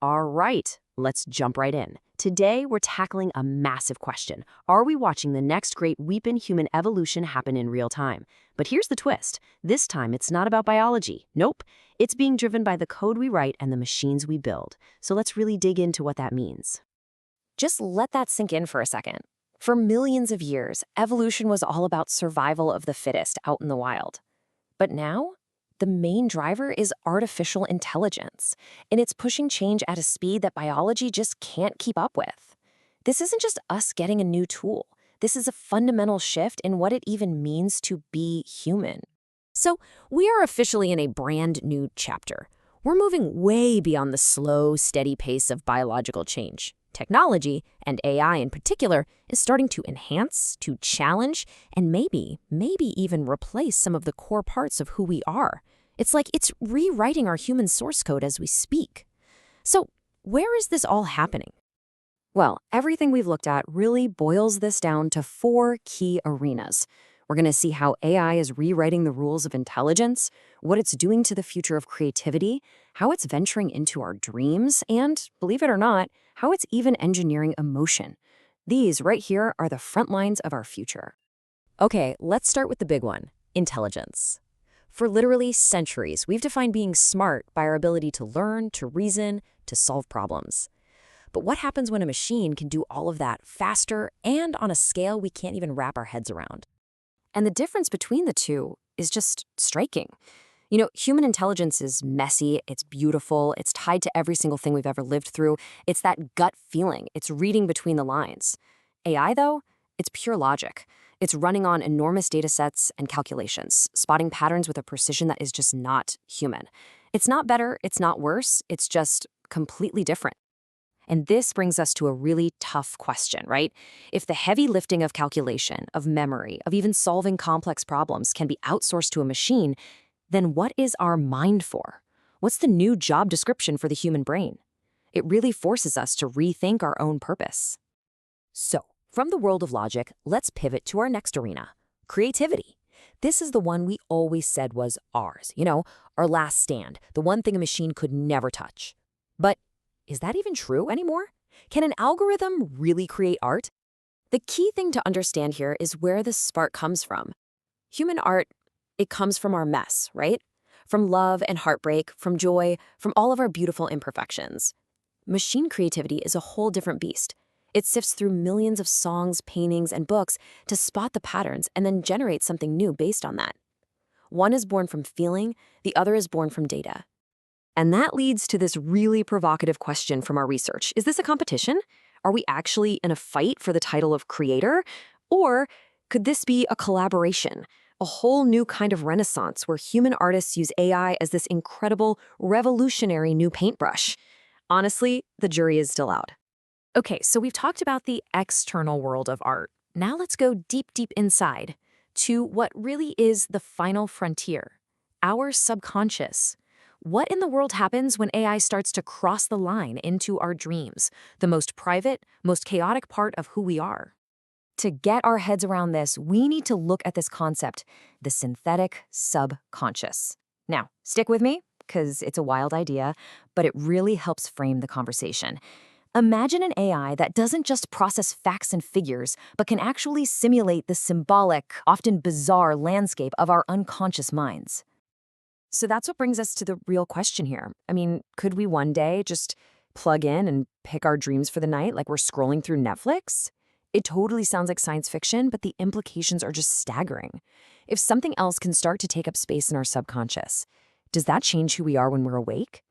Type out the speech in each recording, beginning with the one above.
All right, let's jump right in. Today, we're tackling a massive question. Are we watching the next great leap in human evolution happen in real time? But here's the twist. This time, it's not about biology. Nope. It's being driven by the code we write and the machines we build. So let's really dig into what that means. Just let that sink in for a second. For millions of years, evolution was all about survival of the fittest out in the wild. But now, the main driver is artificial intelligence, and it's pushing change at a speed that biology just can't keep up with. This isn't just us getting a new tool. This is a fundamental shift in what it even means to be human. So, we are officially in a brand new chapter. We're moving way beyond the slow, steady pace of biological change. Technology, and AI in particular, is starting to enhance, to challenge, and maybe even replace some of the core parts of who we are. It's like it's rewriting our human source code as we speak. So, where is this all happening? Well, everything we've looked at really boils this down to 4 key arenas. We're going to see how AI is rewriting the rules of intelligence, what it's doing to the future of creativity, how it's venturing into our dreams, and, believe it or not, how it's even engineering emotion. These right here are the front lines of our future. Okay, let's start with the big one, intelligence. For literally centuries, we've defined being smart by our ability to learn, to reason, to solve problems. But what happens when a machine can do all of that faster and on a scale we can't even wrap our heads around? And the difference between the two is just striking. You know, human intelligence is messy, it's beautiful, it's tied to every single thing we've ever lived through. It's that gut feeling, it's reading between the lines. AI, though, it's pure logic. It's running on enormous data sets and calculations, spotting patterns with a precision that is just not human. It's not better, it's not worse, it's just completely different. And this brings us to a really tough question, right? If the heavy lifting of calculation, of memory, of even solving complex problems can be outsourced to a machine, then what is our mind for? What's the new job description for the human brain? It really forces us to rethink our own purpose. So, from the world of logic, let's pivot to our next arena, creativity. This is the one we always said was ours, our last stand, the one thing a machine could never touch. But is that even true anymore? Can an algorithm really create art? The key thing to understand here is where the spark comes from. Human art, it comes from our mess, right? From love and heartbreak, from joy, from all of our beautiful imperfections. Machine creativity is a whole different beast. It sifts through millions of songs, paintings, and books to spot the patterns and then generate something new based on that. One is born from feeling, the other is born from data. And that leads to this really provocative question from our research. Is this a competition? Are we actually in a fight for the title of creator? Or could this be a collaboration, a whole new kind of renaissance where human artists use AI as this incredible, revolutionary new paintbrush? Honestly, the jury is still out. Okay, so we've talked about the external world of art. Now let's go deep inside to what really is the final frontier, our subconscious. What in the world happens when AI starts to cross the line into our dreams, the most private, most chaotic part of who we are? To get our heads around this, we need to look at this concept, the synthetic subconscious. Now, stick with me, because it's a wild idea, but it really helps frame the conversation. Imagine an AI that doesn't just process facts and figures, but can actually simulate the symbolic, often bizarre landscape of our unconscious minds. So that's what brings us to the real question here. I mean, could we one day just plug in and pick our dreams for the night like we're scrolling through Netflix? It totally sounds like science fiction, but the implications are just staggering. If something else can start to take up space in our subconscious, does that change who we are when we're awake?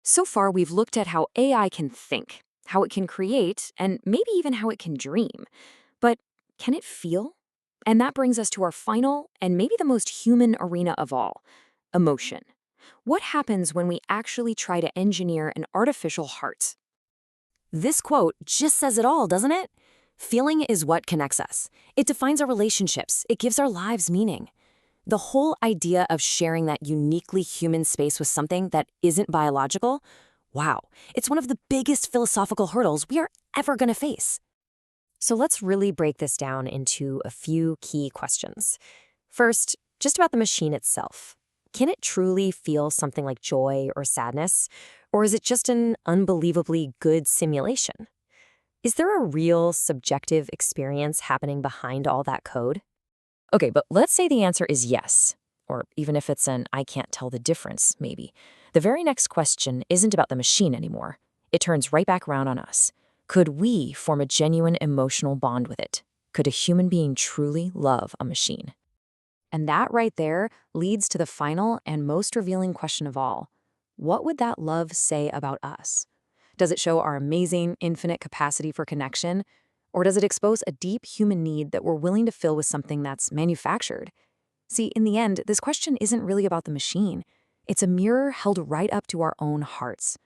So far, we've looked at how AI can think, how it can create, and maybe even how it can dream. But can it feel? And that brings us to our final and maybe the most human arena of all, emotion. What happens when we actually try to engineer an artificial heart? This quote just says it all, doesn't it? Feeling is what connects us. It defines our relationships. It gives our lives meaning. The whole idea of sharing that uniquely human space with something that isn't biological, wow, it's one of the biggest philosophical hurdles we are ever going to face. So let's really break this down into a few key questions. First, just about the machine itself. Can it truly feel something like joy or sadness? Or is it just an unbelievably good simulation? Is there a real subjective experience happening behind all that code? Okay, but let's say the answer is yes. Or even if it's an I can't tell the difference, maybe. The very next question isn't about the machine anymore. It turns right back around on us. Could we form a genuine emotional bond with it? Could a human being truly love a machine? And that right there leads to the final and most revealing question of all. What would that love say about us? Does it show our amazing, infinite capacity for connection? Or does it expose a deep human need that we're willing to fill with something that's manufactured? See, in the end, this question isn't really about the machine. It's a mirror held right up to our own hearts.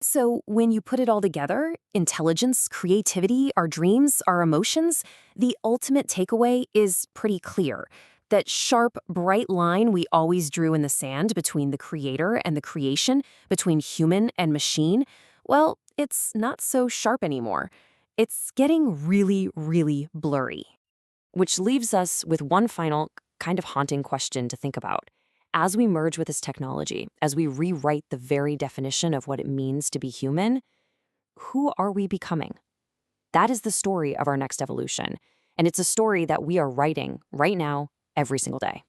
So, when you put it all together, intelligence, creativity, our dreams, our emotions, the ultimate takeaway is pretty clear. That sharp, bright line we always drew in the sand between the creator and the creation, between human and machine, well, it's not so sharp anymore. It's getting really, really blurry. Which leaves us with one final, kind of haunting question to think about. As we merge with this technology, as we rewrite the very definition of what it means to be human, who are we becoming? That is the story of our next evolution. And it's a story that we are writing right now, every single day.